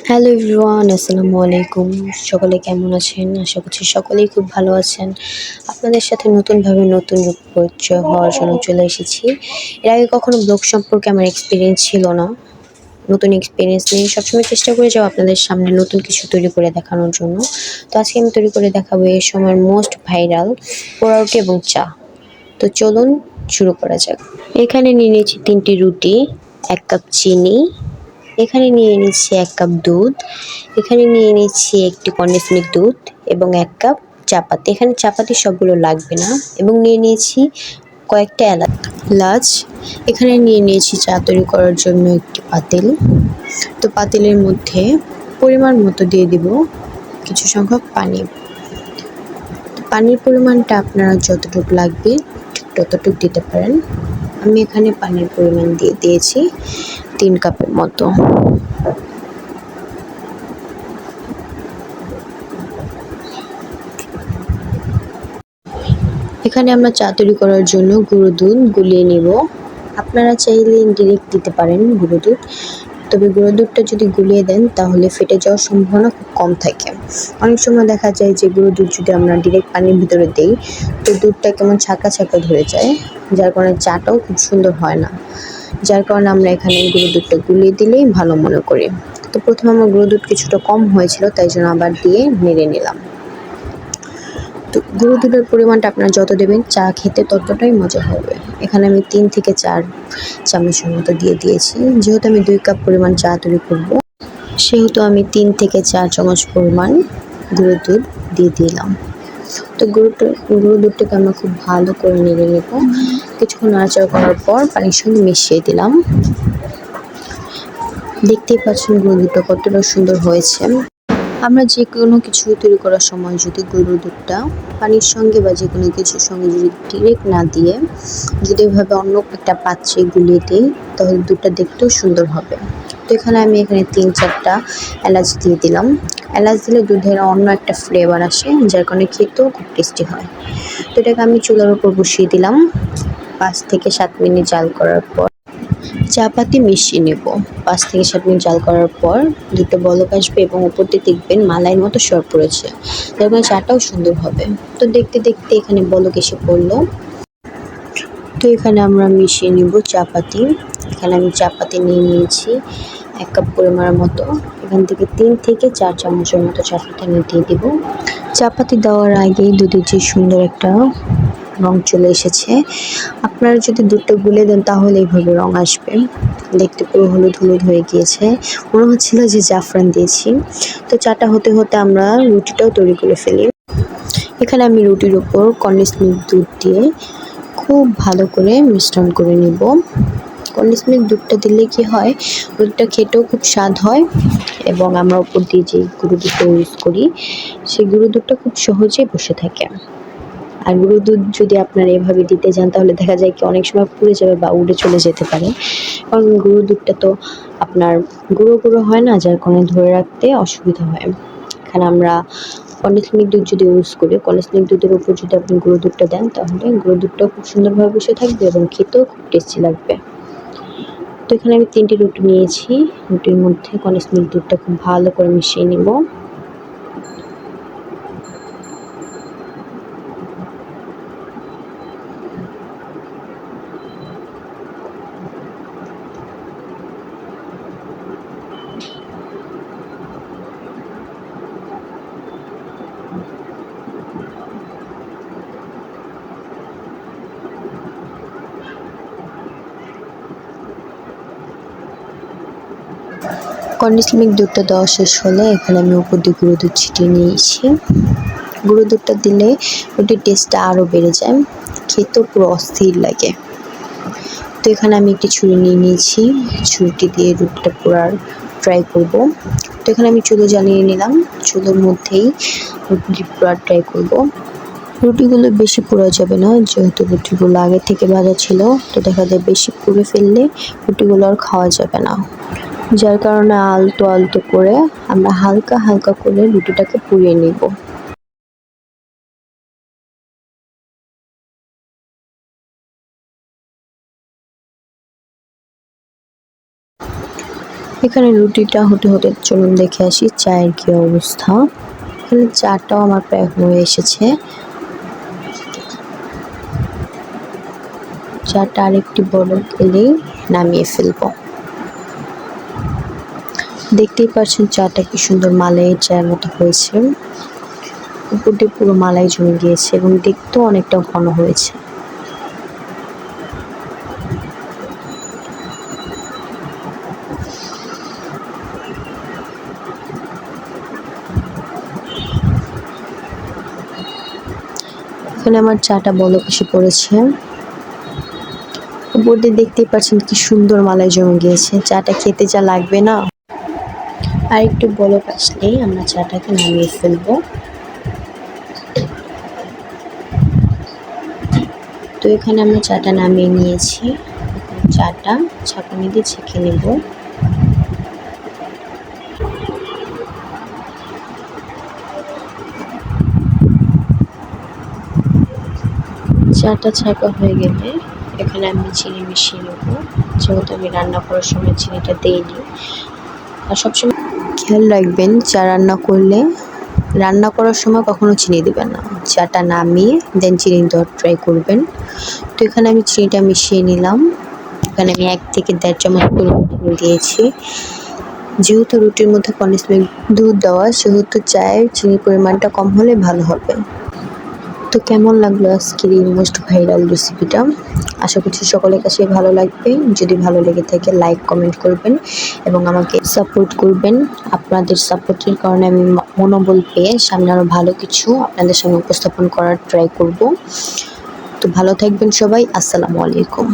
Hello everyone, আসসালামু আলাইকুম। সকলে কেমন আছেন? আশা করছি সকলেই খুব ভালো আছেন। আপনাদের সাথে নতুনভাবে নতুন রূপ পরিচয় হওয়ার জন্য চলে এসেছি। এর আগে কখনো ব্লগ সম্পর্কে আমার এক্সপিরিয়েন্স ছিল না। নতুন এক্সপিরিয়েন্স নিয়ে সবসময় চেষ্টা করে যাও আপনাদের সামনে নতুন কিছু তৈরি করে দেখানোর জন্য। তো আজকে আমি তৈরি করে দেখাবো এই সময়ের মোস্ট ভাইরাল পোড়া রুটি এবং চা। তো চলুন শুরু করা যাক। এখানে নিয়ে নিয়েছি ৩টি রুটি, ১ কাপ চিনি, এখানে নিয়ে নিচ্ছি ১ কাপ দুধ, এখানে নিয়ে নিচ্ছি একটি কনডেন্স মিল্ক দুধ এবং ১ কাপ চা পাতা। এখানে চা পাতি সবগুলো লাগবে না। এবং নিয়ে নিয়েছি কয়েকটা এলাচ। এখানে নিয়ে নিয়েছি চা তৈরি করার জন্য একটি পাতিল। তো পাতিলের মধ্যে পরিমাণ মতো দিয়ে দিব কিছু সংখ্যক পানি। পানির পরিমাণটা আপনারা যতটুকু লাগবে ঠিক ততটুকু দিতে পারেন। আমি এখানে পানির পরিমাণ দিয়ে দিয়েছি ৩ কাপের মতো। এখানে আমরা চা তৈরি করার জন্য গুঁড়ো দুধ গুলিয়ে নিব। আপনারা চাইলে ডিরেক্ট দিতে পারেন গুঁড়ো দুধ, তবে গুঁড়ো দুধটা যদি গুলিয়ে দেন তাহলে ফেটে যাওয়ার সম্ভাবনা খুব কম থাকে। অনেক সময় দেখা যায় যে গুঁড়ো দুধ যদি আমরা ডিরেক্ট পানির ভিতরে দিই তো দুধটা কেমন ছাঁকা ছাঁকা ধরে যায়, যার কারণে চাটাও খুব সুন্দর হয় না। যার কারণে আমরা এখানে গুঁড়ো দুধটা গুলিয়ে দিলেই ভালো মনে করি। তো প্রথমে আমার গুঁড়ো দুধ কিছুটা কম হয়েছিল, তাই জন্য আবার দিয়ে নেড়ে নিলাম। তো গুঁড়ো দুধের পরিমাণটা আপনারা যত দেবেন চা খেতে ততটাই মজা হবে। এখানে আমি ৩ থেকে ৪ চামচের মতো দিয়ে দিয়েছি। যেহেতু আমি ২ কাপ পরিমাণ চা তৈরি করব, সেহেতু আমি ৩ থেকে ৪ চামচ পরিমাণ গুঁড়ো দুধ দিয়ে দিলাম। তো গুঁড়ো দুধটাকে আমরা খুব ভালো করে নেড়ে নেব। কিছুক্ষণ নাড়াচাড়া করার পর পানির সঙ্গে মিশিয়ে দিলাম। দেখতেই পাচ্ছেন গুঁড়ো দুধটা কতটা সুন্দর হয়েছে। আমরা যে কোনো কিছু তৈরি করার সময় যদি গুঁড়ো দুধটা পানির সঙ্গে বা যে কোনো কিছুর সঙ্গে যদি ডিরেক্ট না দিয়ে যদি এভাবে অন্য একটা পাত্রে গুলিয়ে দিই তাহলে দুধটা দেখতেও সুন্দর হবে। তো এখানে ৩-৪টা এলাচ দিয়ে দিলাম। এলাচ দিলে দুধের অন্য একটা ফ্লেভার আসে, যার কারণে খেতেও খুব টেস্টি হয়। তো এটাকে আমি চুলার উপর বসিয়ে দিলাম। ৫ থেকে ৭ মিনিট জাল করার পর চা পাতি মিশিয়ে নেব। ৫ থেকে ৭ মিনিট জাল করার পর দুধটা বলক আসবে এবং উপর দিয়ে দেখবেন মালাইয়ের মতো সর পড়েছে, যার কারণে চাটাও সুন্দর হবে। তো দেখতে দেখতে এখানে বলক এসে পড়লো। তো এখানে আমরা মিশিয়ে নিব চা পাতি। এখানে আমি চা পাতি নিয়ে নিয়েছি ১ কাপ পরিমাণের মতো। এখান থেকে ৩ থেকে ৪ চামচের মতো চা পাতি আমি দিয়ে দিব। চা পাতি দেওয়ার আগেই দুধের যে সুন্দর একটা রং চলে এসেছে। আপনারা যদি দুধটা গুলে দেন তাহলে এইভাবে রং আসবে। দেখতে পুরো হলুদ হলুদ হয়ে গিয়েছে, মনে হচ্ছিল যে জাফরান দিয়েছি। তো চাটা হতে হতে আমরা রুটিটাও তৈরি করে ফেলি। এখানে আমি রুটির উপর কনডেন্স মিল্ক দুধ দিয়ে খুব ভালো করে মিশ্রণ করে নিব। কনডেন্স মিল্ক দুধটা দিলে কি হয়, রুটিটা খেতেও খুব স্বাদ হয় এবং আমরা উপর দিয়ে যে গুঁড়ো দুধটা ইউজ করি সেই গুঁড়ো দুধটা খুব সহজেই বসে থাকে। আর গুঁড়ো দুধ যদি আপনারা এভাবে দিতে যান তাহলে দেখা যায় কি অনেক সময় পুড়ে যাবে বা উড়ে চলে যেতে পারে, কারণ গুঁড়ো দুধটা তো আপনার গুঁড়ো গুঁড়ো হয় না, যার কারণে ধরে রাখতে অসুবিধা হয়। এখানে আমরা কনডেন্স মিল্ক দুধ যদি ইউজ করি, কনডেন্স মিল্ক দুধের উপর যদি আপনি গুঁড়ো দুধটা দেন তাহলে গুঁড়ো দুধটাও খুব সুন্দরভাবে বসে থাকবে এবং খেতেও খুব টেস্টি লাগবে। তো এখানে আমি ৩টি রুটি নিয়েছি। রুটির মধ্যে কনডেন্স মিল্ক দুধটা খুব ভালো করে মিশিয়ে নিব। কনডেন্স মিল্ক দুধটা দেওয়া শেষ হলে এখানে আমি উপর দিয়ে গুঁড়ো দুধ ছিটিয়ে নিয়েছি। গুঁড়ো দুধটা দিলে রুটির টেস্টটা আরও বেড়ে যায়, খেতেও পুরো অস্থির লাগে। তো এখানে আমি একটি ছুরি নিয়ে নিয়েছি, ছুরিটি দিয়ে রুটিটা পোড়ার ট্রাই করব। তো এখানে আমি চুলো জ্বালিয়ে নিলাম, চুলোর মধ্যেই রুটি পোড়ার ট্রাই করব। রুটিগুলো বেশি পোড়া যাবে না, যেহেতু রুটিগুলো আগে থেকে ভাজা ছিল। তো দেখা যায় বেশি পুড়ে ফেললে রুটিগুলো আর খাওয়া যাবে না, যার কারণে আলতো আলতো করে আমরা হালকা হালকা করে রুটিটাকে পুড়িয়ে নিব। এখানে রুটিটা হতে হতে চলুন দেখে আসি চায়ের কি অবস্থা। এখানে চাটাও আমার প্রায় হয়ে এসেছে। চাটা আরেকটি বলক এলেই নামিয়ে ফেলবো। দেখতেই পাচ্ছেন চাটা কি সুন্দর মালাইয়ের চায়ের মতো হয়েছে। উপরটি পুরো মালাই জমে গিয়েছে এবং দেখতেও অনেকটা ঘন হয়েছে। এখানে আমার চাটা বলক এসে পড়েছে। উপর দিয়ে দেখতেই পাচ্ছেন কি সুন্দর মালাই জমে গিয়েছে। চাটা খেতে যা লাগবে না। আর একটু বলক আসলেই আমরা চাটাকে নামিয়ে ফেলবো। তো এখানে আমরা চাটা নামিয়ে নিয়েছি। চাটা ছাঁকনি দিয়ে ছেঁকে নেব। চাটা ছাঁকা হয়ে গেলে এখানে আমি চিনি মিশিয়ে নেব, যেহেতু আমি রান্না করার সময় চিনিটা দিইনি। আর সবসময় খেয়াল রাখবেন চা রান্না করলে রান্না করার সময় কখনো চিনি দিবেন না, চাটা নামিয়ে দেন চিনি দেওয়ার ট্রাই করবেন। তো এখানে আমি চিনিটা মিশিয়ে নিলাম। এখানে আমি 1 থেকে 1.5 চামচ চিনি দিয়েছি। যেহেতু রুটির মধ্যে কন্ডেন্স মিল্ক দুধ দেওয়া, সেহেতু চায়ের চিনির পরিমাণটা কম হলে ভালো হবে। তো কেমন লাগলো আজকের এই মোস্ট ভাইরাল রেসিপিটা? আশা করছি সকলের কাছে ভালো লাগবে। যদি ভালো লেগে থাকে লাইক কমেন্ট করবেন এবং আমাকে সাপোর্ট করবেন। আপনাদের সাপোর্টের কারণে আমি মনোবল পেয়ে সামনে আরও ভালো কিছু আপনাদের সামনে উপস্থাপন করার ট্রাই করব। তো ভালো থাকবেন সবাই। আসসালামু আলাইকুম।